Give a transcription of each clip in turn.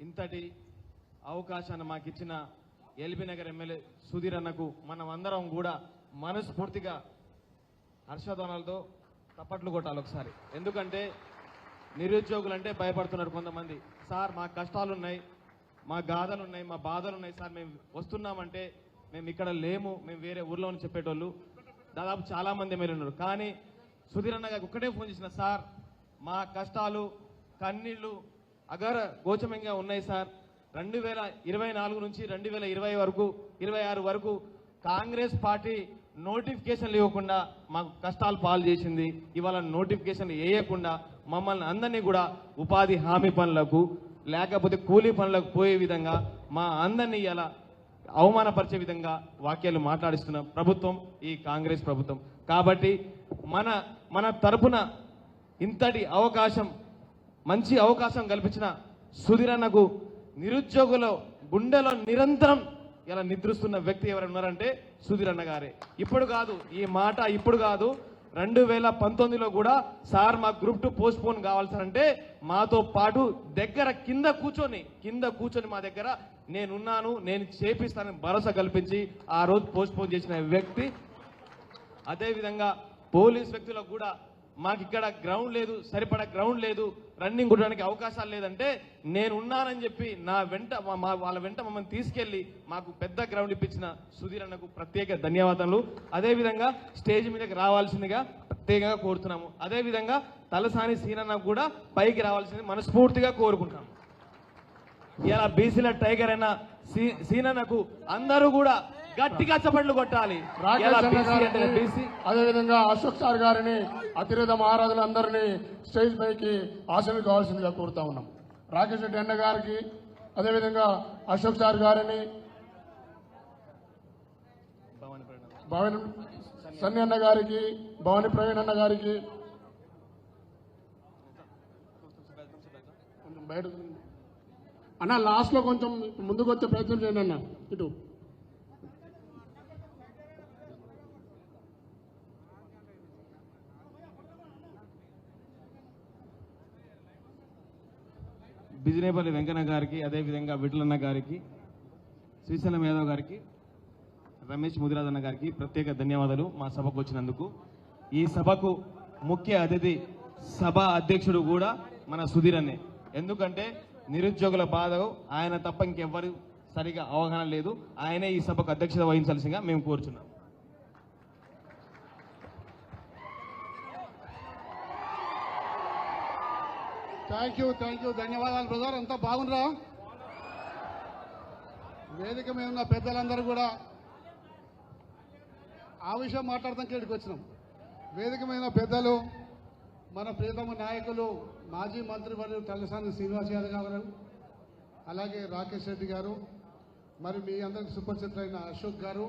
ఇంతటి అవకాశాన్ని మాకు ఇచ్చిన ఎల్బీ నగర్ ఎమ్మెల్యే సుధీర్ అన్నకు మనం అందరం కూడా మనస్ఫూర్తిగా హర్షధ్వానాలతో తప్పట్లు కొట్టాలి ఒకసారి. ఎందుకంటే నిరుద్యోగులంటే భయపడుతున్నారు కొంతమంది. సార్ మా కష్టాలున్నాయి, మా గాథలున్నాయి, మా బాధలున్నాయి సార్, మేము వస్తున్నామంటే మేము ఇక్కడ లేము, మేము వేరే ఊర్లో అని చెప్పేటోళ్ళు దాదాపు చాలా మంది ఎమ్మెల్యే ఉన్నారు. కానీ సుధీర్ అన్న గారికి ఒక్కటే ఫోన్ చేసిన, సార్ మా కష్టాలు కన్నీళ్లు అగర గోచమంగా ఉన్నాయి సార్. 2024 నుంచి 2020 వరకు 26 వరకు కాంగ్రెస్ పార్టీ నోటిఫికేషన్లు ఇవ్వకుండా మాకు కష్టాలు పాలు చేసింది. ఇవాళ నోటిఫికేషన్లు వేయకుండా మమ్మల్ని అందరినీ కూడా ఉపాధి హామీ పనులకు లేకపోతే కూలీ పనులకు పోయే విధంగా మా అందరినీ ఇలా అవమానపరిచే విధంగా వాక్యాలు మాట్లాడిస్తున్న ప్రభుత్వం ఈ కాంగ్రెస్ ప్రభుత్వం. కాబట్టి మన తరపున ఇంతటి అవకాశం, మంచి అవకాశం కల్పించిన సుధీర్ అన్నకు నిరుద్యోగుల గుండెలో నిరంతరం ఇలా నిద్రిస్తున్న వ్యక్తి ఎవరైనా ఉన్నారంటే సుధీర్ అన్న గారే. ఇప్పుడు కాదు ఈ మాట, ఇప్పుడు కాదు 2019లో కూడా సార్ మా గ్రూప్ 2 పోస్ట్ పోన్ కావాల్సారంటే మాతో పాటు దగ్గర కింద కూర్చొని మా దగ్గర నేనున్నాను, నేను చేపిస్తానని భరోసా కల్పించి ఆ రోజు పోస్ట్ పోన్ చేసిన వ్యక్తి. అదేవిధంగా పోలీస్ వ్యక్తులకు కూడా మాకు ఇక్కడ గ్రౌండ్ లేదు, సరిపడా గ్రౌండ్ లేదు, రన్నింగ్ కొట్టడానికి అవకాశాలు లేదంటే నేను ఉన్నానని చెప్పి వాళ్ళ వెంట మమ్మల్ని తీసుకెళ్లి మాకు పెద్ద గ్రౌండ్ ఇప్పించిన సుధీర్ అన్నకు ప్రత్యేక ధన్యవాదాలు. అదేవిధంగా స్టేజ్ మీదకి రావాల్సిందిగా ప్రత్యేకంగా కోరుతున్నాము. అదేవిధంగా తలసాని సీనన్న కూడా పైకి రావాల్సింది మనస్ఫూర్తిగా కోరుకుంటాము. ఇలా బీసీల టైగర్ అయిన సీనన్నకు అందరూ కూడా గట్టిగా చప్పట్లు కొట్టాలి. అదేవిధంగా అశోక్ సార్ గారిని అతిరేత మహారాజులందరినీ స్టేజ్ పైకి ఆశలు కావాల్సిందిగా కోరుతా ఉన్నాం. రాకేష్ రెడ్డి అన్న గారికి, అదేవిధంగా అశోక్ సార్ గారిని, భవన్ సన్ని అన్న గారికి, భవాని ప్రవీణ్ అన్న గారికి బయట అన్న లాస్ట్ లో కొంచెం ముందుకు వచ్చే ప్రయత్నం చేయండి అన్న. ఇటు బిజినేపల్లి వెంకన్న గారికి, అదేవిధంగా విఠలన్న గారికి, శ్రీశైలం యాదవ్ గారికి, రమేష్ ముదిరాజన్న గారికి ప్రత్యేక ధన్యవాదాలు మా సభకు వచ్చినందుకు. ఈ సభకు ముఖ్య అతిథి సభ అధ్యక్షుడు కూడా మన సుధీర్ అన్నే. ఎందుకంటే నిరుద్యోగుల బాధ ఆయన తప్ప ఇంకెవ్వరు సరిగా అవగాహన లేదు. ఆయనే ఈ సభకు అధ్యక్షత వహించాల్సిందిగా మేము కోరుచున్నాం. థ్యాంక్ యూ, ధన్యవాదాలు బ్రదర్. అంతా బాగుండ్రా? వేదిక మీద ఉన్న పెద్దలందరూ కూడా ఆ విషయం మాట్లాడటానికి ఇక్కడికి వచ్చినాం. వేదిక మీద పెద్దలు, మన ప్రియతమ నాయకులు, మాజీ మంత్రివర్యులు తలసాని శ్రీనివాస్ యాదవ్ గారు, అలాగే రాకేష్ రెడ్డి గారు, మరి మీ అందరికి సుపరిచితులైన అశోక్ గారు,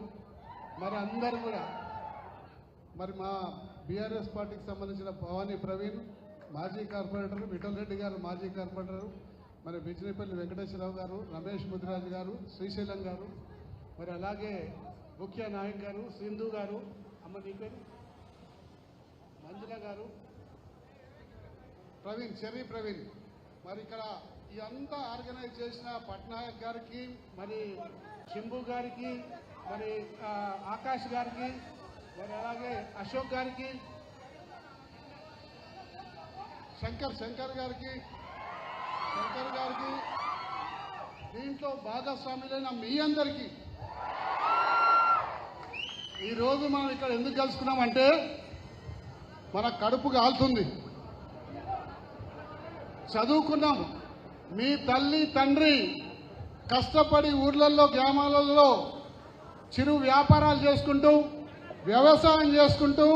మరి అందరూ కూడా, మరి మా బీఆర్ఎస్ పార్టీకి సంబంధించిన భవానీ ప్రవీణ్ మాజీ కార్పొరేటర్, విఠల్ రెడ్డి గారు మాజీ కార్పొరేటర్, మరి బిజినేపల్లి వెంకటేశ్వరరావు గారు, రమేష్ ముదిరాజు గారు, శ్రీశైలం గారు, మరి అలాగే ముఖ్య నాయక్ గారు, సింధు గారు, అమ్మ నీ పేరు మంజుల గారు, ప్రవీణ్, చెర్రీ ప్రవీణ్, మరి ఇక్కడ ఇదంతా ఆర్గనైజ్ చేసిన పట్నాయక్ గారికి, మరి శంభు గారికి, మరి ఆకాష్ గారికి, మరి అలాగే అశోక్ గారికి, శంకర్ గారికి, దీంట్లో భాగస్వాములైన మీ అందరికీ ఈరోజు మనం ఇక్కడ ఎందుకు కలుసుకున్నామంటే మన కడుపు కాలుతుంది. చదువుకున్నాం. మీ తల్లి తండ్రి కష్టపడి ఊర్లలో గ్రామాలలో చిరు వ్యాపారాలు చేసుకుంటూ వ్యవసాయం చేసుకుంటూ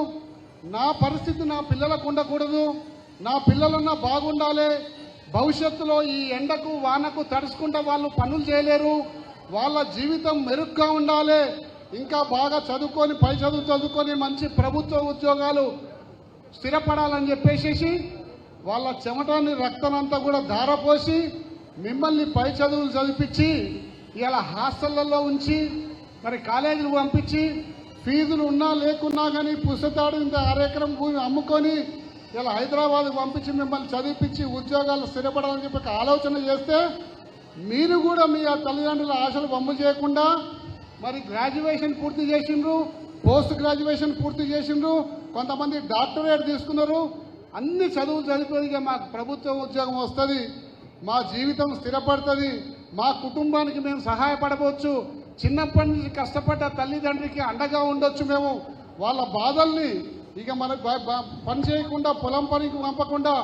నా పరిస్థితి నా పిల్లలకు ఉండకూడదు, నా పిల్లలన్నా బాగుండాలి, భవిష్యత్తులో ఈ ఎండకు వానకు తడుచుకుంటూ వాళ్ళు పనులు చేయలేరు, వాళ్ళ జీవితం మెరుగ్గా ఉండాలి, ఇంకా బాగా చదువుకొని పై చదువుకొని మంచి ప్రభుత్వ ఉద్యోగాలు స్థిరపడాలని చెప్పేసి వాళ్ళ చెమటాన్ని రక్తమంతా కూడా ధారపోసి మిమ్మల్ని పై చదువులు చదివించి ఇలా హాస్టళ్లలో ఉంచి మరి కాలేజీలు పంపించి ఫీజులు ఉన్నా లేకున్నా కానీ పుస్తకాడు ఇంత అరెకరం భూమి అమ్ముకొని ఇలా హైదరాబాద్కు పంపించి మిమ్మల్ని చదివించి ఉద్యోగాలు స్థిరపడాలని చెప్పి ఆలోచన చేస్తే మీరు కూడా మీ తల్లిదండ్రుల ఆశలు వమ్ము చేయకుండా మరి గ్రాడ్యుయేషన్ పూర్తి చేసిండ్రు, పోస్ట్ గ్రాడ్యుయేషన్ పూర్తి చేసిండ్రు, కొంతమంది డాక్టరేట్ తీసుకున్నారు. అన్ని చదువులు చదివిపోయిగా మాకు ప్రభుత్వ ఉద్యోగం వస్తుంది, మా జీవితం స్థిరపడుతుంది, మా కుటుంబానికి మేము సహాయపడవచ్చు, చిన్నప్పటి నుంచి కష్టపడ్డ తల్లిదండ్రికి అండగా ఉండొచ్చు, మేము వాళ్ళ బాధల్ని ఇక మనకు పని చేయకుండా పొలం పనికి పంపకుండా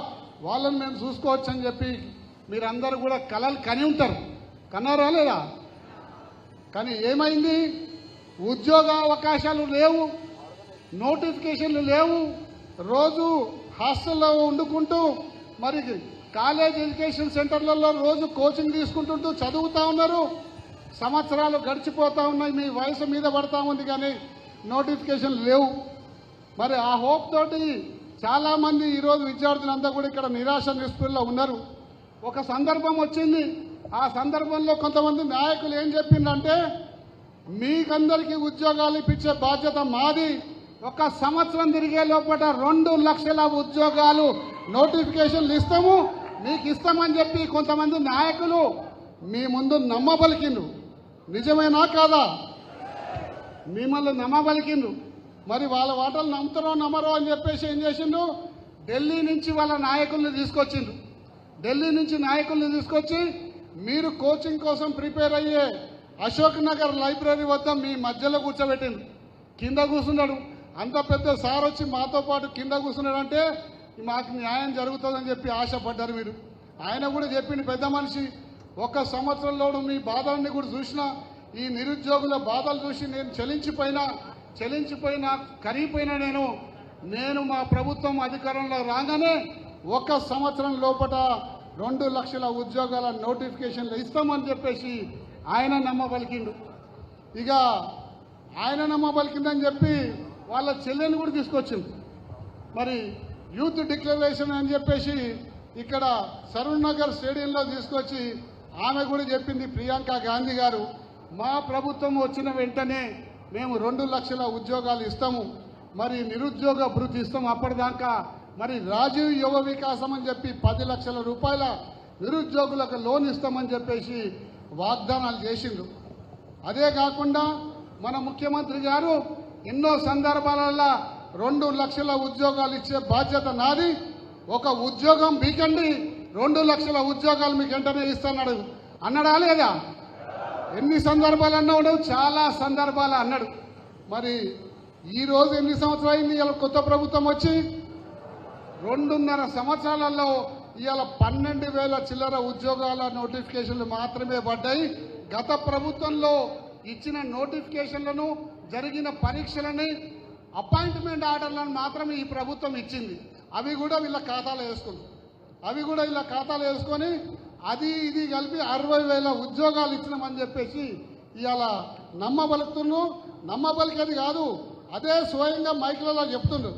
వాళ్ళని మేము చూసుకోవచ్చు అని చెప్పి మీరందరూ కూడా కలలు కని ఉంటారు. కన్నారా లేదా? కానీ ఏమైంది? ఉద్యోగ అవకాశాలు లేవు, నోటిఫికేషన్లు లేవు. రోజు హాస్టల్లో వండుకుంటూ మరి కాలేజ్ ఎడ్యుకేషన్ సెంటర్లలో రోజు కోచింగ్ తీసుకుంటుంటూ చదువుతూ ఉన్నారు. సంవత్సరాలు గడిచిపోతూ ఉన్నాయి, మీ వయసు మీద పడతా ఉంది, కానీ నోటిఫికేషన్ లేవు. మరి ఆ హోప్ తోటి చాలామంది ఈరోజు విద్యార్థులంతా కూడా ఇక్కడ నిరాశ నిస్పృహలో ఉన్నారు. ఒక సందర్భం వచ్చింది, ఆ సందర్భంలో కొంతమంది నాయకులు ఏం చెప్పిందంటే, మీకందరికీ ఉద్యోగాలు ఇప్పించే బాధ్యత మాది, ఒక సంవత్సరం తిరిగే లోపల 2 లక్షల ఉద్యోగాలు నోటిఫికేషన్లు ఇస్తాము, మీకు ఇస్తామని చెప్పి కొంతమంది నాయకులు మీ ముందు నమ్మబలికిండ్రు. నిజమేనా కాదా? మిమ్మల్ని నమ్మబలికిండ్రు. మరి వాళ్ళ వాటలు నమ్ముతారో నమ్మరో అని చెప్పేసి ఏం చేసిండ్రు, ఢిల్లీ నుంచి వాళ్ళ నాయకుల్ని తీసుకొచ్చిండ్రు. ఢిల్లీ నుంచి నాయకుల్ని తీసుకొచ్చి మీరు కోచింగ్ కోసం ప్రిపేర్ అయ్యే అశోక్ నగర్ లైబ్రరీ వద్ద మీ మధ్యలో కూర్చోబెట్టిండ్రు. కింద కూర్చున్నాడు. అంత పెద్ద సార్ వచ్చి మాతో పాటు కింద కూర్చున్నాడంటే మాకు న్యాయం జరుగుతుందని చెప్పి ఆశపడ్డారు మీరు. ఆయన కూడా చెప్పింది, పెద్ద మనిషి, ఒక సంవత్సరంలోనూ మీ బాధలన్నీ కూడా చూసినా, ఈ నిరుద్యోగుల బాధలు చూసి నేను చలించిపోయినా కరిగిపోయినా నేను మా ప్రభుత్వం అధికారంలో రాగానే 1 సంవత్సరం లోపల 2 లక్షల ఉద్యోగాల నోటిఫికేషన్లు ఇస్తామని చెప్పేసి ఆయన నమ్మబలికిండు. ఇక ఆయన నమ్మబలికిందని చెప్పి వాళ్ళ చెల్లెని కూడా తీసుకొచ్చింది. మరి యూత్ డిక్లరేషన్ అని చెప్పేసి ఇక్కడ సరూర్ నగర్ స్టేడియంలో తీసుకొచ్చి ఆమె కూడా చెప్పింది, ప్రియాంక గాంధీ గారు, మా ప్రభుత్వం వచ్చిన వెంటనే మేము 2 లక్షల ఉద్యోగాలు ఇస్తాము, మరి నిరుద్యోగ భృతి ఇస్తాం, అప్పటిదాకా మరి రాజీవ్ యువ వికాసం అని చెప్పి 10 లక్షల రూపాయల నిరుద్యోగులకు లోన్ ఇస్తామని చెప్పేసి వాగ్దానాలు చేసిండ్రు. అదే కాకుండా మన ముఖ్యమంత్రి గారు ఎన్నో సందర్భాలలో 2 లక్షల ఉద్యోగాలు ఇచ్చే బాధ్యత నాది, ఒక ఉద్యోగం బీకండి, 2 లక్షల ఉద్యోగాలు మీకు వెంటనే ఇస్తున్నాడు అన్నాడా లేదా? ఎన్ని సందర్భాలు అన్నాడు? చాలా సందర్భాలు అన్నాడు. మరి ఈరోజు ఎన్ని సంవత్సరాలు అయింది ఇలా కొత్త ప్రభుత్వం వచ్చి? 2.5 సంవత్సరాలలో ఇవాళ 12,000 చిల్లర ఉద్యోగాల నోటిఫికేషన్లు మాత్రమే పడ్డాయి. గత ప్రభుత్వంలో ఇచ్చిన నోటిఫికేషన్లను, జరిగిన పరీక్షలని, అపాయింట్మెంట్ ఆర్డర్లను మాత్రమే ఈ ప్రభుత్వం ఇచ్చింది. అవి కూడా వీళ్ళ ఖాతాలో వేసుకొని అది ఇది కలిపి 60,000 ఉద్యోగాలు ఇచ్చినామని చెప్పేసి ఇవాళ నమ్మబలికేది కాదు, అదే స్వయంగా మైకులలో చెప్తుండ్రు.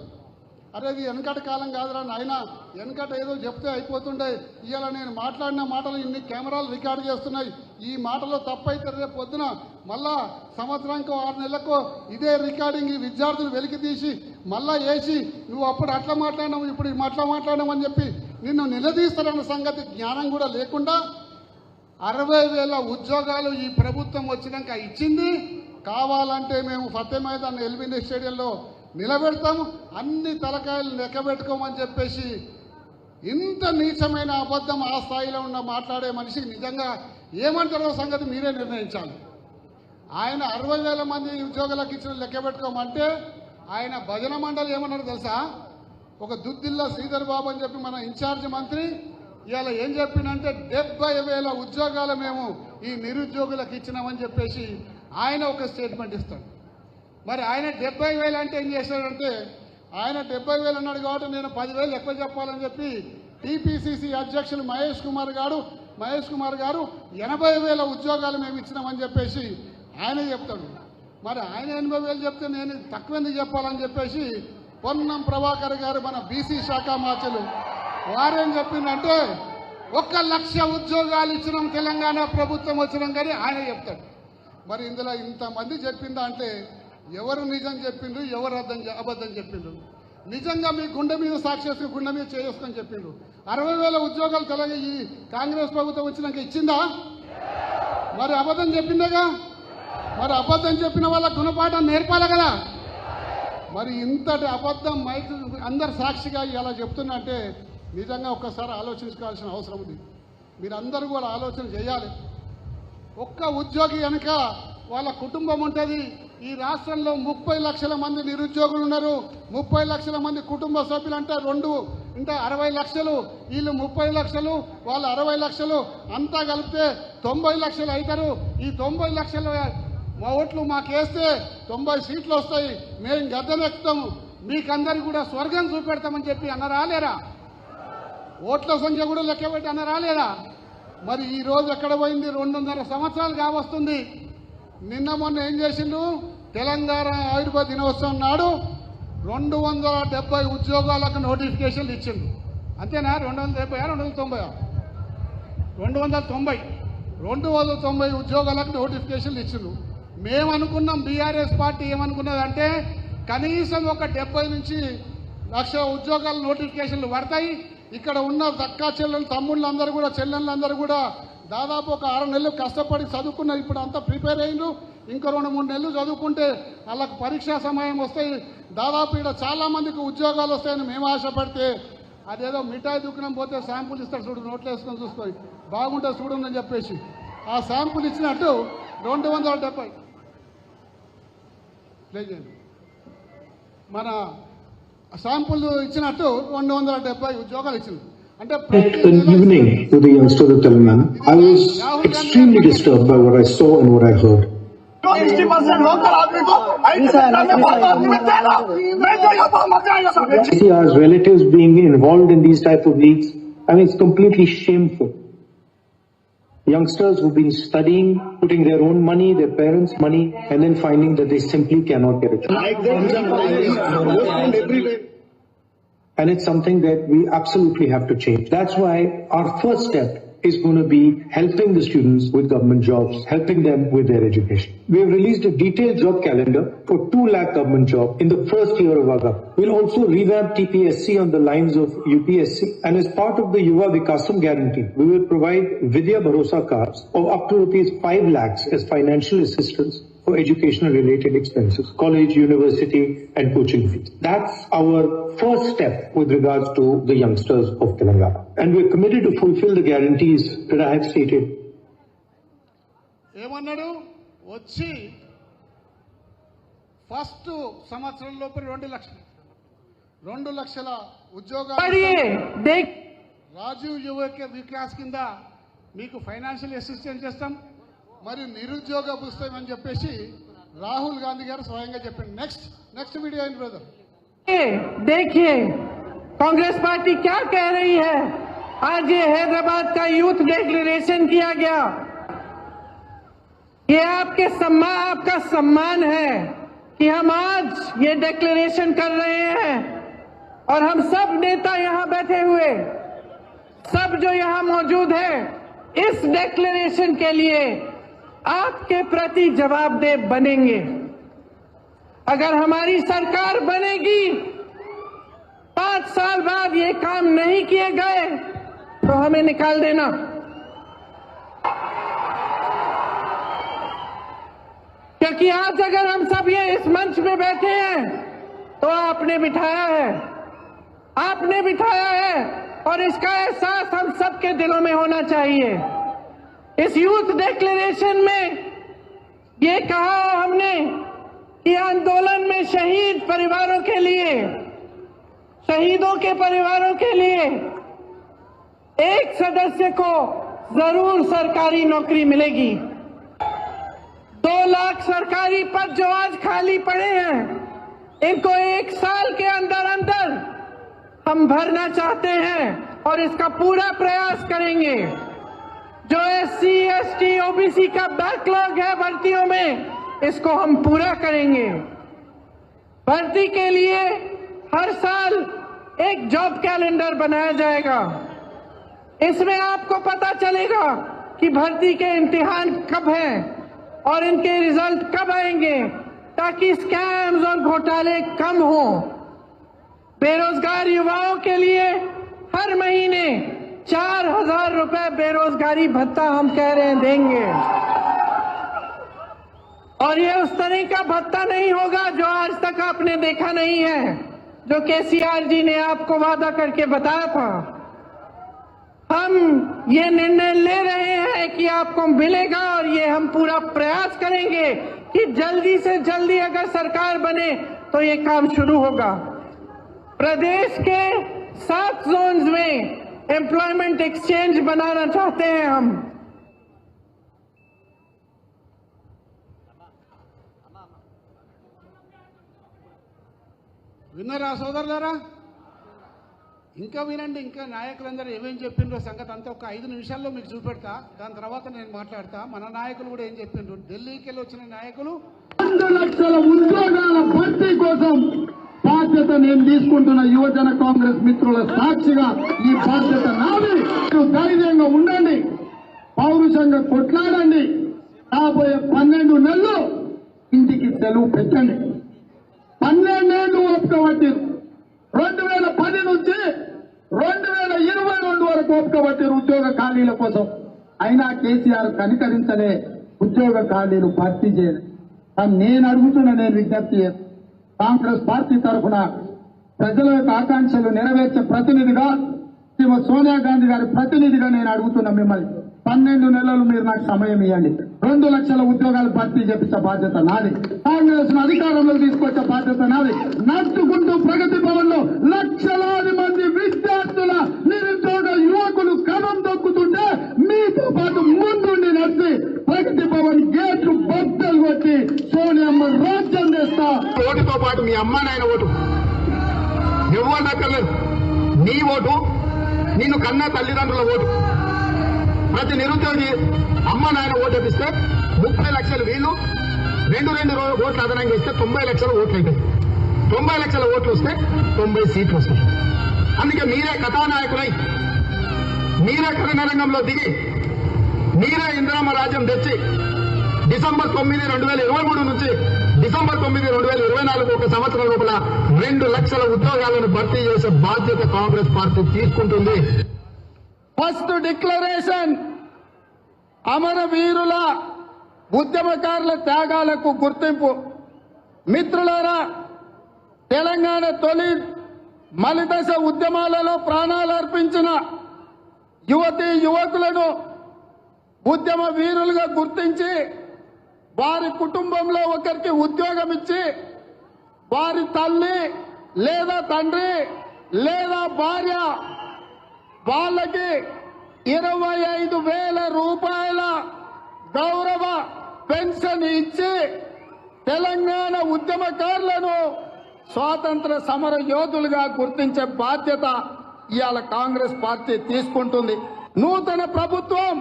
అరే ఇది వెనకటి కాలం కాదురా నాయన, వెనకట ఏదో చెప్తే అయిపోతుండే, ఇవాళ నేను మాట్లాడిన మాటలు ఇన్ని కెమెరాలు రికార్డు చేస్తున్నాయి, ఈ మాటలో తప్పైతే రేపు పొద్దున మళ్ళా సంవత్సరానికో 6 నెలలకో ఇదే రికార్డింగ్ విద్యార్థులు వెలికి తీసి మళ్ళా వేసి నువ్వు అప్పుడు అట్లా మాట్లాడినావు, ఇప్పుడు అట్లా మాట్లాడినావు అని చెప్పి నిన్ను నిలదీస్తారన్న సంగతి జ్ఞానం కూడా లేకుండా 60,000 ఉద్యోగాలు ఈ ప్రభుత్వం వచ్చినాక ఇచ్చింది. కావాలంటే మేము ఫతే మైదాన్ ఎల్బీ స్టేడియంలో నిలబెడతాము, అన్ని తలకాయలు లెక్క పెట్టుకోమని చెప్పేసి ఇంత నీచమైన అబద్ధం ఆ స్థాయిలో ఉన్న మాట్లాడే మనిషికి నిజంగా ఏమంటారో సంగతి మీరే నిర్ణయించాలి. ఆయన 60,000 మంది ఉద్యోగులకు ఇచ్చిన లెక్క పెట్టుకోమంటే ఆయన భజన మండలి ఏమన్నాడు తెలుసా? ఒక దుద్దిల్లా శ్రీధర్ బాబు అని చెప్పి మన ఇన్ఛార్జ్ మంత్రి ఇవాళ ఏం చెప్పిందంటే 70,000 ఉద్యోగాలు మేము ఈ నిరుద్యోగులకు ఇచ్చినామని చెప్పేసి ఆయన ఒక స్టేట్మెంట్ ఇస్తాడు. మరి ఆయన 70,000 అంటే ఏం చేశాడంటే, ఆయన 70,000 అన్నాడు కాబట్టి నేను 10,000 ఎక్కువ చెప్పాలని చెప్పి టీపీసీసీ అధ్యక్షులు మహేష్ కుమార్ గారు 80,000 ఉద్యోగాలు మేము ఇచ్చినామని చెప్పేసి ఆయన చెప్తాడు. మరి ఆయన 80,000 చెప్తే నేను తక్కువ చెప్పాలని చెప్పేసి పొన్నం ప్రభాకర్ గారు మన బీసీ శాఖ మార్చలు వారేం చెప్పిందంటే 1 లక్ష ఉద్యోగాలు ఇచ్చినాం తెలంగాణ ప్రభుత్వం వచ్చినాం కానీ ఆయన చెప్తాడు. మరి ఇందులో ఇంతమంది చెప్పిందా అంటే ఎవరు నిజం చెప్పిండ్రు, ఎవరు అబద్ధం చెప్పిండ్రు? నిజంగా మీ గుండె మీద సాక్షి గుండె మీద చేసుకొని చెప్పిండ్రు. 60,000 ఉద్యోగాలు తెలంగాణ ఈ కాంగ్రెస్ ప్రభుత్వం వచ్చినాక ఇచ్చిందా? మరి అబద్ధం చెప్పిందేగా. మరి అబద్ధం చెప్పిన వాళ్ళ గుణపాఠం నేర్పాలి కదా. మరి ఇంతటి అబద్ధం మైక్ అందరు సాక్షిగా ఇలా చెప్తున్నా అంటే నిజంగా ఒక్కసారి ఆలోచించుకోవాల్సిన అవసరం ఉంది. మీరందరూ కూడా ఆలోచన చేయాలి. ఒక్క ఉద్యోగి కనుక వాళ్ళ కుటుంబం ఉంటుంది. ఈ రాష్ట్రంలో 30 లక్షల మంది నిరుద్యోగులు ఉన్నారు. 30 లక్షల మంది కుటుంబ సభ్యులు అంటే 60 లక్షలు, వీళ్ళు 30 లక్షలు, వాళ్ళు 60 లక్షలు, అంతా కలిపితే 90 లక్షలు అవుతారు. ఈ 90 లక్షల మా ఓట్లు మాకేస్తే 90 సీట్లు వస్తాయి, మేము గద్దెనెక్కుతాము, మీకందరికి కూడా స్వర్గం చూపెడతామని చెప్పి అన్నరా లేరా? ఓట్ల సంఖ్య కూడా లెక్క పెట్టి అన్నరా లేదా? మరి ఈ రోజు ఎక్కడ పోయింది? 2.5 సంవత్సరాలు కావస్తుంది. నిన్న మొన్న ఏం చేసిండు? తెలంగాణ ఆయుర్వేద దినోత్సవం నాడు 270 ఉద్యోగాలకు నోటిఫికేషన్లు ఇచ్చిండు. అంతేనా? 270 290 ఉద్యోగాలకు నోటిఫికేషన్లు ఇచ్చిండు. మేము అనుకున్నాం, బీఆర్ఎస్ పార్టీ ఏమనుకున్నదంటే కనీసం ఒక 70 నుంచి 1,00,000 ఉద్యోగాల నోటిఫికేషన్లు పడతాయి. ఇక్కడ ఉన్న దక్కా చెల్లెలు తమ్ముళ్ళందరూ కూడా చెల్లెళ్ళందరూ కూడా దాదాపు ఒక 6 నెలలు కష్టపడి చదువుకున్నారు. ఇప్పుడు అంతా ప్రిపేర్ అయ్యిండ్రు. ఇంకో 2-3 నెలలు చదువుకుంటే వాళ్ళకు పరీక్షా సమయం వస్తాయి. దాదాపు ఇక్కడ చాలా మందికి ఉద్యోగాలు వస్తాయని మేము ఆశపడితే అదేదో మిఠాయి దుకాణం పోతే శాంపుల్ ఇస్తాడు చూడు, నోట్లు వేసుకొని చూసుకోండి బాగుంటుంది చూడండి అని చెప్పేసి ఆ శాంపుల్ ఇచ్చినట్టు 270 ప్లే చేయండి. మన శాంపుల్ ఇచ్చినట్టు 270 ఉద్యోగాలు ఇచ్చింది. అంటే Good evening to the youngsters of Telangana. I was extremely disturbed by what I saw and what I heard. 60% local आदमी को CR's relatives being involved in these type of leagues, I mean, it's completely shameful. Youngsters who've been studying, putting their own money, their parents' money, and then finding that they simply cannot get a job. And it's something that we absolutely have to change. That's why our first step is going to be helping the students with government jobs, helping them with their education. We have released a detailed job calendar for 2 lakh government jobs in the first year of our government. We'll also revamp TPSC on the lines of UPSC, and as part of the Yuva Vikasam guarantee, we will provide Vidya Bharosa cards of up to ₹5 lakhs as financial assistance for educational related expenses, college, university and coaching fees. That's our first step with regards to the youngsters of Telangana. And we're committed to fulfill the guarantees that I have stated. ఏమన్నాడు? వచ్చి first సంవత్సరం లోపు 2 లక్షల ఉద్యోగాలు రాజీవ్ యువ వికాస్ కింద మీకు financial assistance చేస్తాం, మరి నిరుద్యోగ పుస్తకం అని చెప్పేసి రాహుల్ గాంధీ గారు స్వయంగా చెప్పండి. నెక్స్ట్ వీడియో ఏంటి బ్రదర్? देखिए कांग्रेस पार्टी क्या कह रही है। आज ये हैदराबाद का यूथ डिक्लेरेशन किया गया, ये आपका सम्मान है कि हम आज ये डिक्लेरेशन कर रहे हैं। और हम सब नेता यहाँ बैठे हुए, सब जो यहाँ मौजूद है, इस डिक्लेरेशन के लिए आपके प्रति जवाबदेह बनेंगे। अगर हमारी सरकार बनेगी, 5 साल बाद ये काम नहीं किए गए तो हमें निकाल देना। क्योंकि आज अगर हम सब ये इस मंच में बैठे हैं तो आपने बिठाया है और इसका एहसास हम सबके दिलों में होना चाहिए। इस यूथ डिक्लेरेशन में ये कहा हमने कि आंदोलन में शहीदों के परिवारों के लिए एक सदस्य को जरूर सरकारी नौकरी मिलेगी। 2 लाख सरकारी पद जो आज खाली पड़े हैं, इनको 1 साल के अंदर हम भरना चाहते हैं और इसका पूरा प्रयास करेंगे। जो SC, ST, OBC का बैकलॉग है भर्तियों में, इसको हम पूरा करेंगे। भर्ती के लिए हर साल एक जॉब कैलेंडर बनाया जाएगा। इसमें आपको पता चलेगा कि भर्ती के इम्तिहान कब हैं और इनके रिजल्ट कब आएंगे, ताकि स्कैम्स और घोटाले कम हो। बेरोजगार युवाओं के लिए हर महीने 4,000 रुपए बेरोजगारी भत्ता हम कह रहे हैं देंगे। और ये उस तरह का भत्ता नहीं होगा जो आज तक आपने देखा नहीं है, जो केसीआर जी ने आपको वादा करके बताया था। हम ये निर्णय ले रहे हैं कि आपको मिलेगा और ये हम पूरा प्रयास करेंगे कि जल्दी से जल्दी अगर सरकार बने तो ये काम शुरू होगा। प्रदेश के 7 जोन्स में एम्प्लॉयमेंट एक्सचेंज बनाना चाहते हैं हम। విన్నారా సోదరులారా? ఇంకా వినండి, ఇంకా నాయకులందరూ ఏమేం చెప్పిండ్రో సంగతి అంతా ఒక 5 నిమిషాల్లో మీకు చూపెడతా. దాని తర్వాత నేను మాట్లాడతా. మన నాయకులు కూడా ఏం చెప్పిండ్రు, ఢిల్లీకి వెళ్ళి వచ్చిన నాయకులు 2 లక్షల ఉద్యోగాల భర్తీ కోసం బాధ్యత నేను తీసుకుంటున్న యువజన కాంగ్రెస్ మిత్రుల సాక్షిగా ఈ బాధ్యత నాది. మీరు ధైర్యంగా ఉండండి, పౌరుషంగా కొట్లాడండి. రాబోయే 12 నెలలు ఇంటికి సెలవు పెట్టండి. 12 ఏళ్లు ఓపిక పట్టిరు. 2010 నుంచి 2022 వరకు ఓపిక పట్టిరు ఉద్యోగ ఖాళీల కోసం. అయినా కేసీఆర్ కనికరించలే, ఉద్యోగ ఖాళీలు భర్తీ చేయలేదు. కానీ నేను అడుగుతున్నా, నేను విజ్ఞప్తి చేస్తాను, కాంగ్రెస్ పార్టీ తరఫున ప్రజల యొక్క ఆకాంక్షలు నెరవేర్చే ప్రతినిధిగా, శ్రీమతి సోనియా గాంధీ గారి ప్రతినిధిగా నేను అడుగుతున్నా మిమ్మల్ని, 12 నెలలు మీరు నాకు సమయం ఇవ్వండి. 2 లక్షల ఉద్యోగాలు భర్తీ చేపించే బాధ్యత నాది. కాంగ్రెస్ ను అధికారంలో తీసుకొచ్చే బాధ్యత నాది. నడుచుకుంటూ ప్రగతి భవన్ లో లక్షలాది మంది విద్యార్థుల నిరుద్యోగ యువకులు కణం తొక్కుతుంటే మీతో పాటు ముందుండి నడిచి ప్రగతి భవన్ గేట్లు బద్దలు కొట్టి సోనియమ్మ రాజ్యం చేస్తా. ఓటుతో పాటు మీ అమ్మ నాయన ఓటు ఎవరు దక్కర్లేదు. నీ ఓటు, నిన్ను కన్నా తల్లిదండ్రుల ఓటు. ప్రతి నిరుద్యోగి అమ్మ నాయన ఓటు వేపిస్తే 30 లక్షలు వీళ్ళు, 2 ఓట్లు అదనంగా ఇస్తే 90 లక్షల ఓట్లు అవుతాయి. 90 లక్షల ఓట్లు వస్తే 90 సీట్లు వస్తాయి. అందుకే మీరే కథానాయకులై, మీరే కథనరంగంలో దిగి, మీరే ఇందిరమ్మ రాజ్యం తెచ్చి డిసెంబర్ 9, 2023 నుంచి డిసెంబర్ 9, 2024 ఒక సంవత్సరం లోపల 2 లక్షల ఉద్యోగాలను భర్తీ చేసే బాధ్యత కాంగ్రెస్ పార్టీ తీసుకుంటుంది. ఫస్ట్ డిక్లరేషన్ అమరవీరుల ఉద్యమకారుల త్యాగాలకు గుర్తింపు. మిత్రులారా, తెలంగాణ తొలి మలిదశ ఉద్యమాలలో ప్రాణాలు అర్పించిన యువతీ యువకులను ఉద్యమ వీరులుగా గుర్తించి వారి కుటుంబంలో ఒకరికి ఉద్యోగం ఇచ్చి వారి తల్లి లేదా తండ్రి లేదా భార్య వాళ్ళకి 25,000 రూపాయల గౌరవ పెన్షన్ ఇచ్చి తెలంగాణ ఉద్యమకారులను స్వాతంత్ర సమర యోధులుగా గుర్తించే బాధ్యత ఇవాళ కాంగ్రెస్ పార్టీ తీసుకుంటుంది. నూతన ప్రభుత్వం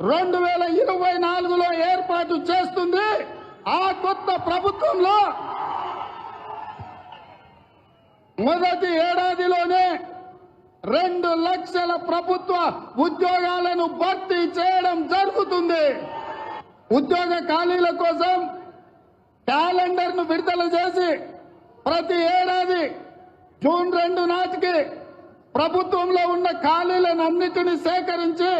2024లో ఏర్పాటు చేస్తుంది. ఆ కొత్త ప్రభుత్వంలో మొదటి ఏడాదిలోనే 2 లక్షల ప్రభుత్వ ఉద్యోగాలను భర్తీ చేయడం జరుగుతుంది. ఉద్యోగ ఖాళీల కోసం క్యాలెండర్ ను విడుదల చేసి ప్రతి ఏడాది జూన్ 2 నాటికి ప్రభుత్వంలో ఉన్న ఖాళీలను అన్నిటినీ సేకరించి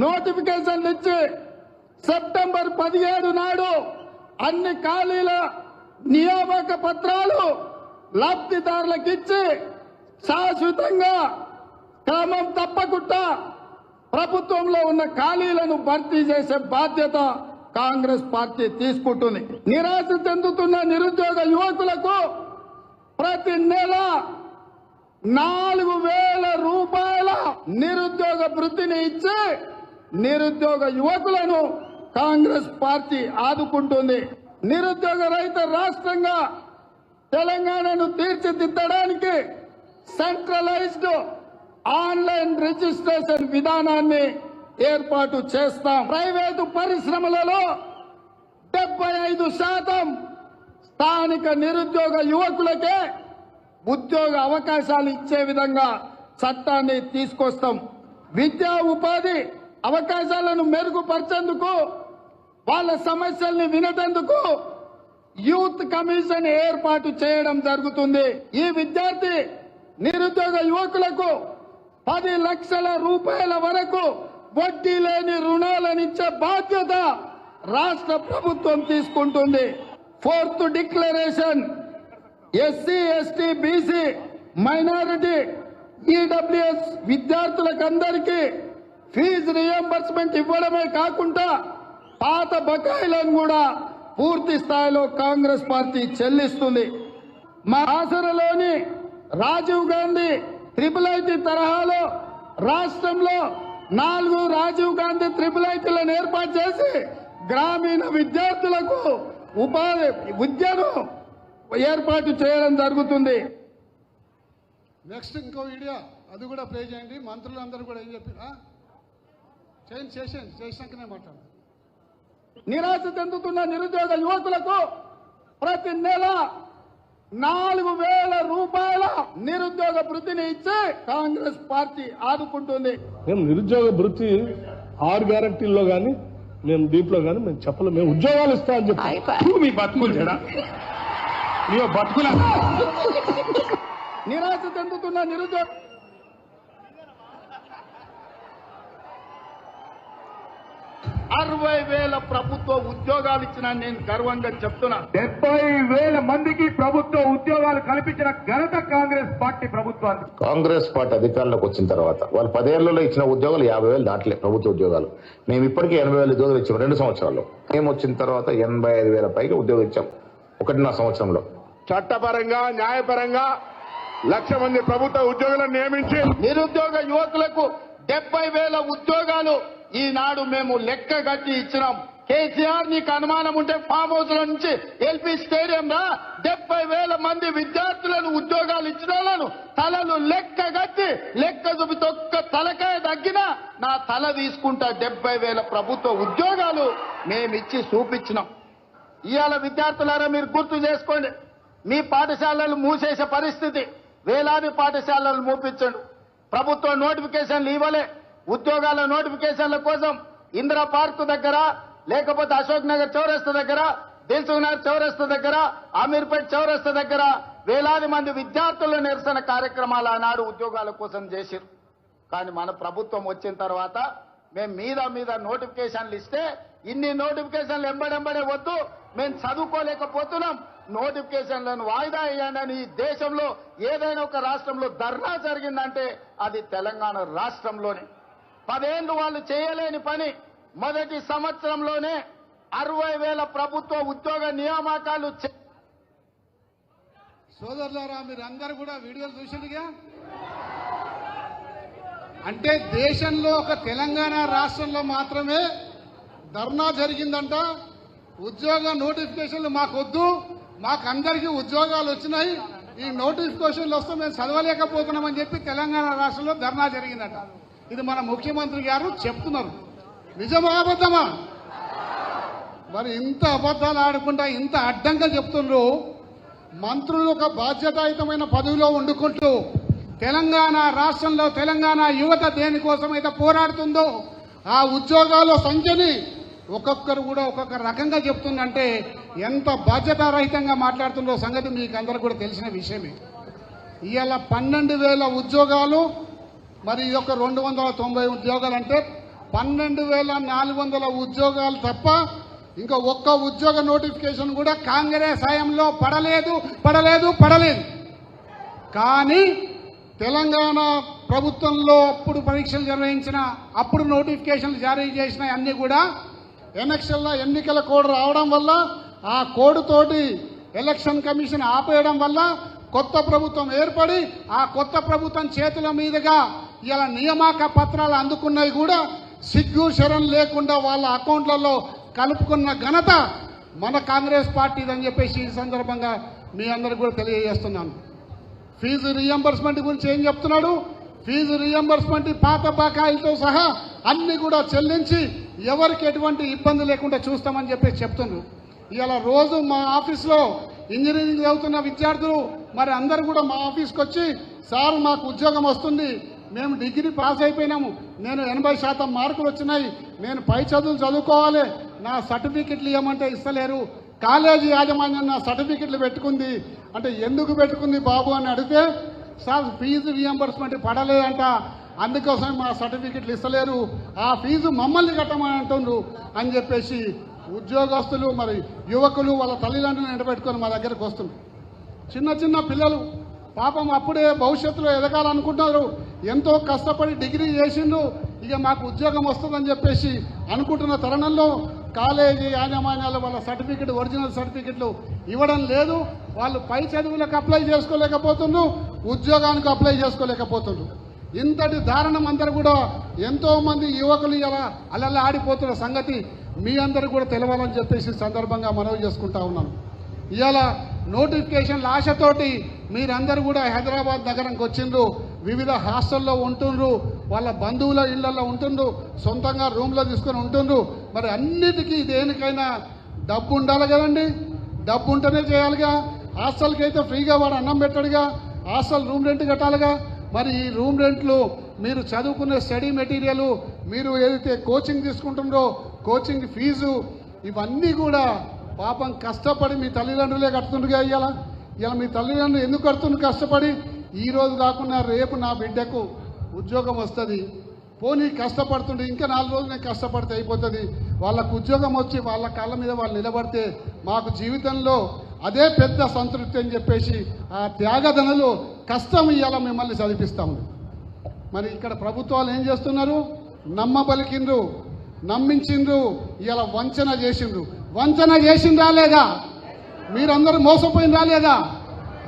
నోటిఫికేషన్లు ఇచ్చి సెప్టెంబర్ 17 నాడు అన్ని ఖాళీల నియామక పత్రాలు లబ్ధిదారులకు ఇచ్చి శాశ్వతంగా క్రమం తప్పకుండా ప్రభుత్వంలో ఉన్న ఖాళీలను భర్తీ చేసే బాధ్యత కాంగ్రెస్ పార్టీ తీసుకుంటుంది. నిరాశ చెందుతున్న నిరుద్యోగ యువకులకు ప్రతి నెల 4,000 రూపాయల నిరుద్యోగ వృత్తిని ఇచ్చి నిరుద్యోగ యువకులను కాంగ్రెస్ పార్టీ ఆదుకుంటుంది. నిరుద్యోగ రహిత రాష్ట్రంగా తెలంగాణను తీర్చిదిద్దడానికి సెంట్రలైజ్డ్ ఆన్లైన్ రిజిస్ట్రేషన్ విధానాన్ని ఏర్పాటు చేస్తాం. ప్రైవేటు పరిశ్రమలలో 75% స్థానిక నిరుద్యోగ యువకులకే ఉద్యోగ అవకాశాలు ఇచ్చే విధంగా చట్టాన్ని తీసుకొస్తాం. విద్యా ఉపాధి అవకాశాలను మెరుగుపరిచేందుకు, వాళ్ళ సమస్యల్ని వినేందుకు యూత్ కమిషన్ ఏర్పాటు చేయడం జరుగుతుంది. ఈ విద్యార్థి నిరుద్యోగ యువకులకు 10 లక్షల రూపాయల వరకు వడ్డీ లేని రుణాలనిచ్చే బాధ్యత రాష్ట్ర ప్రభుత్వం తీసుకుంటుంది. 4th declaration SC ST BC minority EWS విద్యార్థులకందరికీ ఫీజు రియంబర్స్మెంట్ ఇవ్వడమే కాకుండా పాత బకాయిలను కూడా పూర్తి స్థాయిలో కాంగ్రెస్ పార్టీ చెల్లిస్తుంది. మా ఆసరలోని రాజీవ్ గాంధీ IIIT తరహాలో రాష్ట్రంలో 4 రాజీవ్ గాంధీ IIITలను ఏర్పాటు చేసి గ్రామీణ విద్యార్థులకు ఉపాధి విద్యను ఏర్పాటు చేయడం జరుగుతుంది. నెక్స్ట్ ఇంకో వీడియో అది కూడా ప్లే చేయండి. మంత్రులందరూ కూడా ఏం చెప్పారా చేసినాకనే మాట్లాడు. నిరాశ చెందుతున్న నిరుద్యోగ యువకులకు ప్రతి నెల 4,000 రూపాయల నిరుద్యోగ భృతిని ఇచ్చి కాంగ్రెస్ పార్టీ ఆదుకుంటుంది. మేము నిరుద్యోగ భృతి 6 గ్యారంటీల్లో కానీ మేము దీంట్లో కానీ మేము చెప్పలేము. మేము ఉద్యోగాలు ఇస్తామని చెప్పి మీ బతుకులు చెడా బతుకుల నిరాశ చెందుతున్న నిరుద్యోగ 60,000 ప్రభుత్వ ఉద్యోగాలు ఇచ్చిన నేను గర్వంగా చెప్తున్నా. 70,000 మందికి ప్రభుత్వ ఉద్యోగాలు కల్పించిన ఘనత కాంగ్రెస్ పార్టీ ప్రభుత్వాన్ని. కాంగ్రెస్ పార్టీ అధికారంలోకి వచ్చిన తర్వాత వాళ్ళు 10 ఏళ్లలో ఇచ్చిన ఉద్యోగాలు 50,000 దాటలే ప్రభుత్వ ఉద్యోగాలు. మేము ఇప్పటికీ 80,000 ఉద్యోగాలు ఇచ్చాం 2 సంవత్సరాల్లో. మేము వచ్చిన తర్వాత 85,000 పైగా ఉద్యోగం ఇచ్చాం 1.5 సంవత్సరంలో. చట్టపరంగా న్యాయపరంగా 1,00,000 మంది ప్రభుత్వ ఉద్యోగులను నియమించి నిరుద్యోగ యువకులకు 70,000 ఉద్యోగాలు ఈనాడు మేము లెక్క కట్టి ఇచ్చినాం. కేసీఆర్ నీకు అనుమానం ఉంటే ఫామ్ హౌస్ లో నుంచి ఎల్పీ స్టేడియం రా 70,000 మంది విద్యార్థులను ఉద్యోగాలు ఇచ్చిన వాళ్ళను తలలు లెక్క కట్టి లెక్క చూపితే ఒక్క తలకాయ తగ్గినా నా తల తీసుకుంటా. 70,000 ప్రభుత్వ ఉద్యోగాలు మేమిచ్చి చూపించినాం. ఇవాళ విద్యార్థులారా మీరు గుర్తు చేసుకోండి. మీ పాఠశాలలు మూసేసే పరిస్థితి. వేలాది పాఠశాలలు మూపించండి. ప్రభుత్వ నోటిఫికేషన్లు ఇవ్వలే. ఉద్యోగాల నోటిఫికేషన్ల కోసం ఇందిరా పార్క్ దగ్గర లేకపోతే అశోక్ నగర్ చౌరస్తా దగ్గర దిల్సుఖ్ నగర్ చౌరస్తా దగ్గర అమీర్పేట్ చౌరస్తా దగ్గర వేలాది మంది విద్యార్థుల నిరసన కార్యక్రమాలు ఆనాడు ఉద్యోగాల కోసం చేశారు. కానీ మన ప్రభుత్వం వచ్చిన తర్వాత మేము మీద నోటిఫికేషన్లు ఇస్తే ఇన్ని నోటిఫికేషన్లు ఎంబడెంబడే వద్దు మేము చదువుకోలేకపోతున్నాం నోటిఫికేషన్లను వాయిదా వేయండి. ఈ దేశంలో ఏదైనా ఒక రాష్ట్రంలో ధర్నా జరిగిందంటే అది తెలంగాణ రాష్ట్రంలోనే. 10 ఏళ్లు వాళ్ళు చేయలేని పని మొదటి సంవత్సరంలోనే 60,000 ప్రభుత్వ ఉద్యోగ నియామకాలు. సోదరులారా మీరందరూ కూడా వీడియోలు చూసిందిగా. అంటే దేశంలో ఒక తెలంగాణ రాష్ట్రంలో మాత్రమే ధర్నా జరిగిందంట. ఉద్యోగ నోటిఫికేషన్లు మాకు వద్దు, మాకు అందరికీ ఉద్యోగాలు వచ్చినాయి, ఈ నోటిఫికేషన్లు వస్తే మేము చదవలేకపోతున్నామని చెప్పి తెలంగాణ రాష్ట్రంలో ధర్నా జరిగిందట. ఇది మన ముఖ్యమంత్రి గారు చెప్తున్నారు. నిజమా అబద్ధమా? మరి ఇంత అబద్ధాలు ఆడుకుంటా ఇంత అడ్డంగా చెప్తున్నారు. మంత్రులు ఒక బాధ్యతాయుతమైన పదవిలో వండుకుంటూ తెలంగాణ రాష్ట్రంలో తెలంగాణ యువత దేనికోసమైతే పోరాడుతుందో ఆ ఉద్యోగాల సంఖ్యని ఒక్కొక్కరు కూడా ఒక్కొక్క రకంగా చెప్తుందంటే ఎంత బాధ్యతారహితంగా మాట్లాడుతుందో సంగతి మీకు అందరూ కూడా తెలిసిన విషయమే. ఇవాళ 12,000 ఉద్యోగాలు, మరి ఈ యొక్క 290 ఉద్యోగాలు అంటే 12,400 ఉద్యోగాలు తప్ప ఇంకా ఒక్క ఉద్యోగ నోటిఫికేషన్ కూడా కాంగ్రెస్ హయాంలో పడలేదు. కానీ తెలంగాణ ప్రభుత్వంలో అప్పుడు పరీక్షలు నిర్వహించిన అప్పుడు నోటిఫికేషన్లు జారీ చేసిన అన్ని కూడా ఎన్నికల కోడ్ రావడం వల్ల ఆ కోడ్ తోటి ఎలక్షన్ కమిషన్ ఆపేయడం వల్ల కొత్త ప్రభుత్వం ఏర్పడి ఆ కొత్త ప్రభుత్వం చేతుల మీదుగా ఇలా నియామక పత్రాలు అందుకున్నవి కూడా సిగ్గు శరం లేకుండా వాళ్ళ అకౌంట్లలో కలుపుకున్న ఘనత మన కాంగ్రెస్ పార్టీదని చెప్పేసి ఈ సందర్భంగా మీ అందరికి కూడా తెలియజేస్తున్నాను. ఫీజు రియంబర్స్మెంట్ గురించి ఏం చెప్తున్నాడు? ఫీజు రియంబర్స్మెంట్ పాత బకాయిలతో సహా అన్ని కూడా చెల్లించి ఎవరికి ఎటువంటి ఇబ్బంది లేకుండా చూస్తామని చెప్పేసి చెప్తున్నారు. ఇలా రోజు మా ఆఫీస్లో ఇంజనీరింగ్ చదువుతున్న విద్యార్థులు మరి అందరూ కూడా మా ఆఫీస్కి వచ్చి సార్ మాకు ఉద్యోగం వస్తుంది, మేము డిగ్రీ పాస్ అయిపోయినాము, నేను 80% మార్కులు వచ్చినాయి, నేను పై చదువులు చదువుకోవాలి, నా సర్టిఫికెట్లు ఇవ్వమంటే ఇస్తలేరు, కాలేజీ యాజమాన్యం నా సర్టిఫికెట్లు పెట్టుకుంది అంటే ఎందుకు పెట్టుకుంది బాబు అని అడిగితే సార్ ఫీజు రియంబర్స్మెంట్ పడలేదంట, అందుకోసం మా సర్టిఫికెట్లు ఇస్తలేరు, ఆ ఫీజు మమ్మల్ని కట్టమని అంటున్నారు అని చెప్పేసి ఉద్యోగస్తులు మరి యువకులు వాళ్ళ తల్లిదండ్రులను ఎండబెట్టుకొని మా దగ్గరకు వస్తున్నారు. చిన్న చిన్న పిల్లలు పాపం అప్పుడే భవిష్యత్తులో ఎదగాలనుకుంటున్నారు. ఎంతో కష్టపడి డిగ్రీ చేసిండ్రు, ఇక మాకు ఉద్యోగం వస్తుందని చెప్పేసి అనుకుంటున్న తరుణంలో కాలేజీ యాజమాన్యాలు వాళ్ళ సర్టిఫికెట్ ఒరిజినల్ సర్టిఫికెట్లు ఇవ్వడం లేదు. వాళ్ళు పై చదువులకు అప్లై చేసుకోలేకపోతున్నారు, ఉద్యోగానికి అప్లై చేసుకోలేకపోతున్నారు. ఇంతటి దారుణం అందరూ కూడా ఎంతో మంది యువకులు ఇలా అలల్లా ఆడిపోతున్న సంగతి మీ అందరూ కూడా తెలవాలని చెప్పేసి సందర్భంగా మనవి చేసుకుంటా ఉన్నాను. ఇవాళ నోటిఫికేషన్ల ఆశతోటి మీరందరూ కూడా హైదరాబాద్ నగరంకి వచ్చిండ్రు, వివిధ హాస్టల్లో ఉంటుండ్రు, వాళ్ళ బంధువుల ఇళ్లలో ఉంటుండ్రు, సొంతంగా రూమ్లో తీసుకొని ఉంటుండ్రు. మరి అన్నిటికీ దేనికైనా డబ్బు ఉండాలి కదండి, డబ్బు ఉంటేనే చేయాలిగా. హాస్టల్కి అయితే ఫ్రీగా వాడు అన్నం పెట్టాడుగా, హాస్టల్ రూమ్ రెంట్ కట్టాలిగా. మరి ఈ రూమ్ రెంట్లు, మీరు చదువుకునే స్టడీ మెటీరియల్, మీరు ఏదైతే కోచింగ్ తీసుకుంటుండ్రో కోచింగ్ ఫీజు, ఇవన్నీ కూడా పాపం కష్టపడి మీ తల్లిదండ్రులే కడుతుండగా. ఇలా మీ తల్లిదండ్రులు ఎందుకు కడుతుండ్రు కష్టపడి? ఈ రోజు కాకుండా రేపు నా బిడ్డకు ఉద్యోగం వస్తుంది, పోనీ కష్టపడుతుండే ఇంకా 4 రోజులు నేను కష్టపడితే అయిపోతుంది, వాళ్ళకు ఉద్యోగం వచ్చి వాళ్ళ కాళ్ళ మీద వాళ్ళు నిలబడితే మాకు జీవితంలో అదే పెద్ద సంతృప్తి అని చెప్పేసి ఆ త్యాగదనులు కష్టం ఇవాళ మిమ్మల్ని చదివిస్తాము. మరి ఇక్కడ ప్రభుత్వాలు ఏం చేస్తున్నారు? నమ్మబలికిండ్రు, నమ్మించిండ్రు, ఇలా వంచన చేసిండ్రు. వంచన చేసిండ్రా లేదా? మీరందరూ మోసపోయిండ్రా లేదా?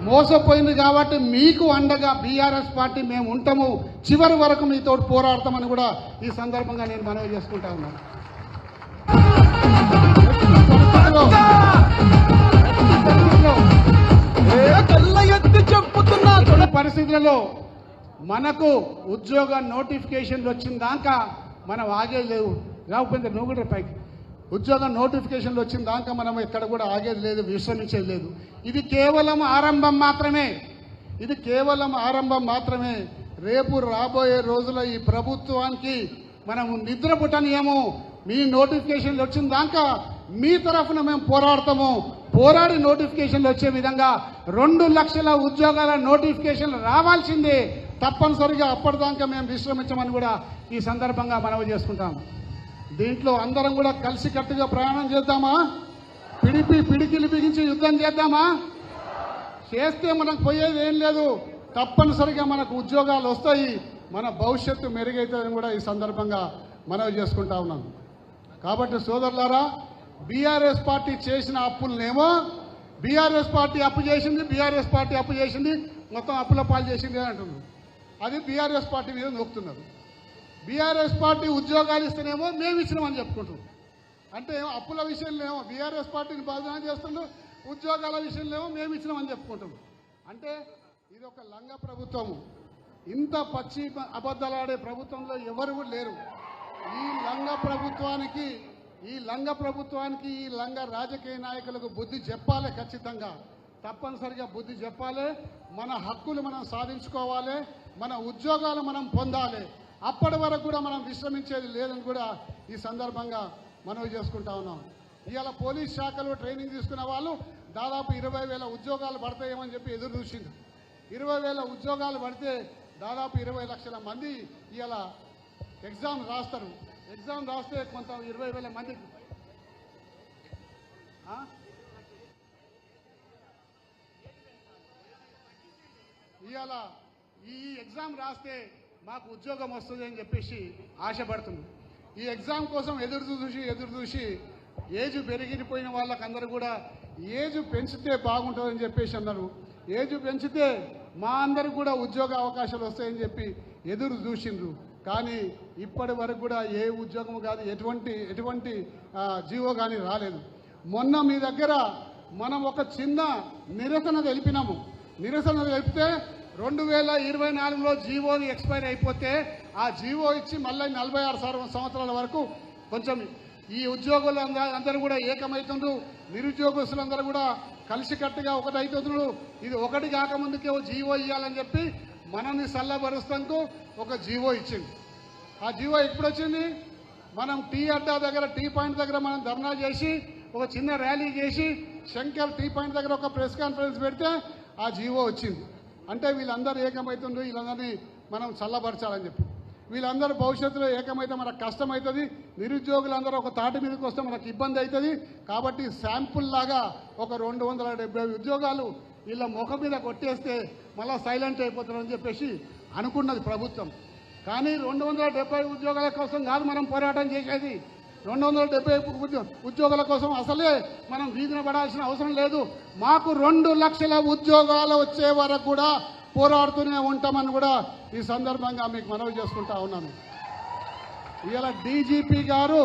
మోసపోయింది కాబట్టి మీకు అండగా బీఆర్ఎస్ పార్టీ మేము ఉంటాము, చివరి వరకు మీతో పోరాడతామని కూడా ఈ సందర్భంగా నేను మనవి చేసుకుంటా ఉన్నాను. పరిస్థితులలో మనకు ఉద్యోగ నోటిఫికేషన్లు వచ్చిన దాకా మనం ఆగేది లేవు. రాకపోతే నువ్వు కూడా పైకి ఉద్యోగ నోటిఫికేషన్లు వచ్చిన దాకా మనం ఎక్కడ కూడా ఆగేది లేదు, విశ్రమించేది లేదు. ఇది కేవలం ఆరంభం మాత్రమే, ఇది కేవలం ఆరంభం మాత్రమే. రేపు రాబోయే రోజుల ఈ ప్రభుత్వానికి మనం నిద్ర పుట్టనియము. మీ నోటిఫికేషన్లు వచ్చిన దాకా మీ తరఫున మేము పోరాడతాము. పోరాడి నోటిఫికేషన్లు వచ్చే విధంగా 2 లక్షల ఉద్యోగాల నోటిఫికేషన్లు రావాల్సిందే తప్పనిసరిగా. అప్పటిదాకా మేము విశ్రమించమని కూడా ఈ సందర్భంగా మనవి చేసుకుంటాం. దీంట్లో అందరం కూడా కలిసికట్టుగా ప్రయాణం చేద్దామా? పిడికిలి బిగించి యుద్ధం చేద్దామా? చేస్తే మనకు పోయేది ఏం లేదు. తప్పనిసరిగా మనకు ఉద్యోగాలు వస్తాయి, మన భవిష్యత్తు మెరుగైతుందని కూడా ఈ సందర్భంగా మనవి చేసుకుంటా ఉన్నాం. కాబట్టి సోదరులారా, బీఆర్ఎస్ పార్టీ చేసిన అప్పులనేమో బీఆర్ఎస్ పార్టీ అప్పు చేసింది, మొత్తం అప్పుల పాలు చేసింది అని అంటున్నారు. అది బీఆర్ఎస్ పార్టీ మీద నొక్కుతున్నారు. బీఆర్ఎస్ పార్టీ ఉద్యోగాలు ఇస్తేనేమో మేము ఇచ్చినామని చెప్పుకుంటున్నాం. అంటే అప్పుల విషయంలో ఏమో బీఆర్ఎస్ పార్టీని బదనాం చేస్తుండ్రు, ఉద్యోగాల విషయంలో ఏమో మేము ఇచ్చినామని చెప్పుకుంటున్నాం. అంటే ఇది ఒక లంగ ప్రభుత్వము. ఇంత పచ్చి అబద్ధాలాడే ప్రభుత్వంలో ఎవరు లేరు. ఈ లంగ ప్రభుత్వానికి ఈ లంగ రాజకీయ నాయకులకు బుద్ధి చెప్పాలి. ఖచ్చితంగా తప్పనిసరిగా బుద్ధి చెప్పాలి. మన హక్కులు మనం సాధించుకోవాలి, మన ఉద్యోగాలు మనం పొందాలి. అప్పటి వరకు కూడా మనం విశ్రమించేది లేదని కూడా ఈ సందర్భంగా మనవి చేసుకుంటా ఉన్నాం. ఇవాళ పోలీస్ శాఖలో ట్రైనింగ్ తీసుకున్న వాళ్ళు దాదాపు 20,000 ఉద్యోగాలు పడతాయేమని చెప్పి ఎదురు చూసింది. 20,000 ఉద్యోగాలు పడితే దాదాపు 20 లక్షల మంది ఇవాళ ఎగ్జామ్ రాస్తారు. ఎగ్జామ్ రాస్తే కొంత 20,000 మంది ఇవాళ ఈ ఎగ్జామ్ రాస్తే మాకు ఉద్యోగం వస్తుంది అని చెప్పేసి ఆశపడుతుంది. ఈ ఎగ్జామ్ కోసం ఎదురు చూసి ఏజ్ పెరిగిపోయిన వాళ్ళకందరూ కూడా ఏజ్ పెంచితే బాగుంటుందని చెప్పేసి అన్నారు. ఏజ్ పెంచితే మా అందరికి కూడా ఉద్యోగ అవకాశాలు వస్తాయని చెప్పి ఎదురు చూసిండ్రు. కానీ ఇప్పటి వరకు కూడా ఏ ఉద్యోగం కాదు, ఎటువంటి జీవో కానీ రాలేదు. మొన్న మీ దగ్గర మనం ఒక చిన్న నిరసన తెలిపినాము. నిరసన తెలిపితే 2024లో జీవోని ఎక్స్పైర్ అయిపోతే ఆ జీవో ఇచ్చి మళ్ళీ 46 సంవత్సరాల వరకు కొంచెం ఈ ఉద్యోగులు అందరూ కూడా ఏకమవుతుండ్రు, నిరుద్యోగస్తులందరూ కూడా కలిసికట్టుగా ఒకటైతుండ్రు. ఇది ఒకటి కాకముందుకే ఓ జీవో ఇవ్వాలని చెప్పి మనల్ని చల్లబరుస్తానికి ఒక జీవో ఇచ్చింది. ఆ జీవో ఎప్పుడు వచ్చింది? మనం టీ అడ్డా దగ్గర, టీ పాయింట్ దగ్గర మనం ధర్నా చేసి ఒక చిన్న ర్యాలీ చేసి శంకర్ టీ పాయింట్ దగ్గర ఒక ప్రెస్ కాన్ఫరెన్స్ పెడితే ఆ జీవో వచ్చింది. అంటే వీళ్ళందరూ ఏకమవుతుండ్రు, వీళ్ళందరినీ మనం చల్లబరచాలని చెప్పి. వీళ్ళందరూ భవిష్యత్తులో ఏకమైతే మనకు కష్టమవుతుంది, నిరుద్యోగులందరూ ఒక తాటి మీదకి వస్తే మనకు ఇబ్బంది అవుతుంది. కాబట్టి శాంపుల్ లాగా ఒక 270 ఉద్యోగాలు వీళ్ళ ముఖం మీద కొట్టేస్తే మళ్ళీ సైలెంట్ అయిపోతారని చెప్పేసి అనుకున్నది ప్రభుత్వం. కానీ 270 ఉద్యోగాల కోసం కాదు మనం పోరాటం చేసేది. 270 ఉద్యోగాల కోసం అసలే మనం వీధిన పడాల్సిన అవసరం లేదు. మాకు 2 లక్షల ఉద్యోగాలు వచ్చే వరకు కూడా పోరాడుతూనే ఉంటామని కూడా ఈ సందర్భంగా మీకు మనవి చేసుకుంటా ఉన్నాను. ఇవాళ డీజీపీ గారు,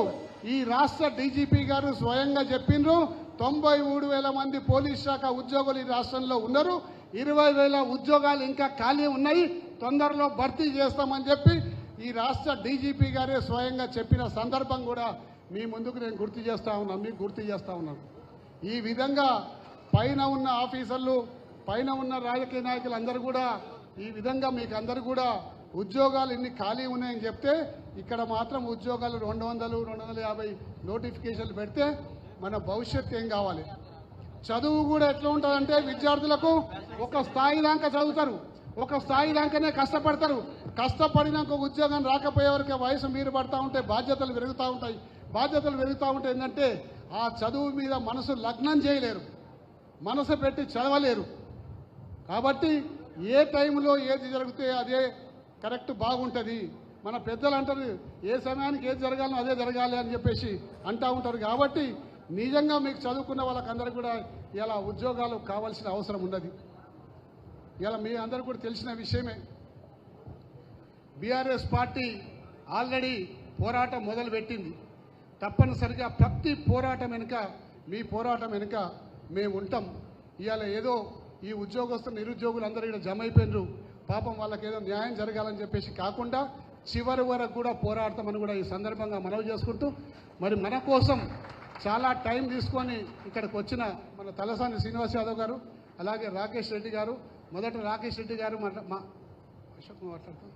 ఈ రాష్ట్ర డీజీపీ గారు స్వయంగా చెప్పిండ్రు 93,000 మంది పోలీస్ శాఖ ఉద్యోగులు ఈ రాష్ట్రంలో ఉన్నారు. 20,000 ఉద్యోగాలు ఇంకా ఖాళీ ఉన్నాయి, తొందరలో భర్తీ చేస్తామని చెప్పి ఈ రాష్ట్ర డీజీపీ గారే స్వయంగా చెప్పిన సందర్భం కూడా మీ ముందుకు నేను గుర్తు చేస్తా ఉన్నాను, మీకు గుర్తు చేస్తా ఉన్నాను. ఈ విధంగా పైన ఉన్న ఆఫీసర్లు, పైన ఉన్న రాజకీయ నాయకులు అందరూ కూడా ఈ విధంగా మీకు అందరూ కూడా ఉద్యోగాలు ఇన్ని ఖాళీ ఉన్నాయని చెప్తే ఇక్కడ మాత్రం ఉద్యోగాలు 200, 250 నోటిఫికేషన్లు పెడితే మన భవిష్యత్తు ఏం కావాలి? చదువు కూడా ఎట్లా ఉంటుందంటే విద్యార్థులకు ఒక స్థాయి దాకా చదువుతారు, ఒక స్థాయి దాకానే కష్టపడతారు. కష్టపడినాక ఉద్యోగం రాకపోయేవరకే వయసు మీరు పడతా ఉంటే బాధ్యతలు పెరుగుతూ ఉంటాయి. బాధ్యతలు పెరుగుతూ ఉంటే ఏంటంటే ఆ చదువు మీద మనసు లగ్నం చేయలేరు, మనసు పెట్టి చదవలేరు. కాబట్టి ఏ టైంలో ఏది జరిగితే అదే కరెక్ట్ బాగుంటుంది. మన పెద్దలు అంటారు ఏ సమయానికి ఏది జరగాలో అదే జరగాలి అని చెప్పేసి అంటూ ఉంటారు. కాబట్టి నిజంగా మీకు చదువుకున్న వాళ్ళకందరికీ కూడా ఇలా ఉద్యోగాలు కావాల్సిన అవసరం ఉన్నది. ఇలా మీ అందరూ కూడా తెలిసిన విషయమే. బీఆర్ఎస్ పార్టీ ఆల్రెడీ పోరాటం మొదలుపెట్టింది. తప్పనిసరిగా ప్రతి పోరాటం వెనుక, మీ పోరాటం వెనుక మేము ఉంటాం. ఇవాళ ఏదో ఈ ఉద్యోగస్తులు నిరుద్యోగులు అందరూ ఇక్కడ జమ అయిపోయినారు, పాపం వాళ్ళకి ఏదో న్యాయం జరగాలని చెప్పేసి కాకుండా చివరి వరకు కూడా పోరాడతామని కూడా ఈ సందర్భంగా మనవి చేసుకుంటూ, మరి మన కోసం చాలా టైం తీసుకొని ఇక్కడికి వచ్చిన మన తలసాని శ్రీనివాస్ యాదవ్ గారు, అలాగే రాకేష్ రెడ్డి గారు, మొదట రాకేష్ రెడ్డి గారు అశోక్ మాట్లాడతాం.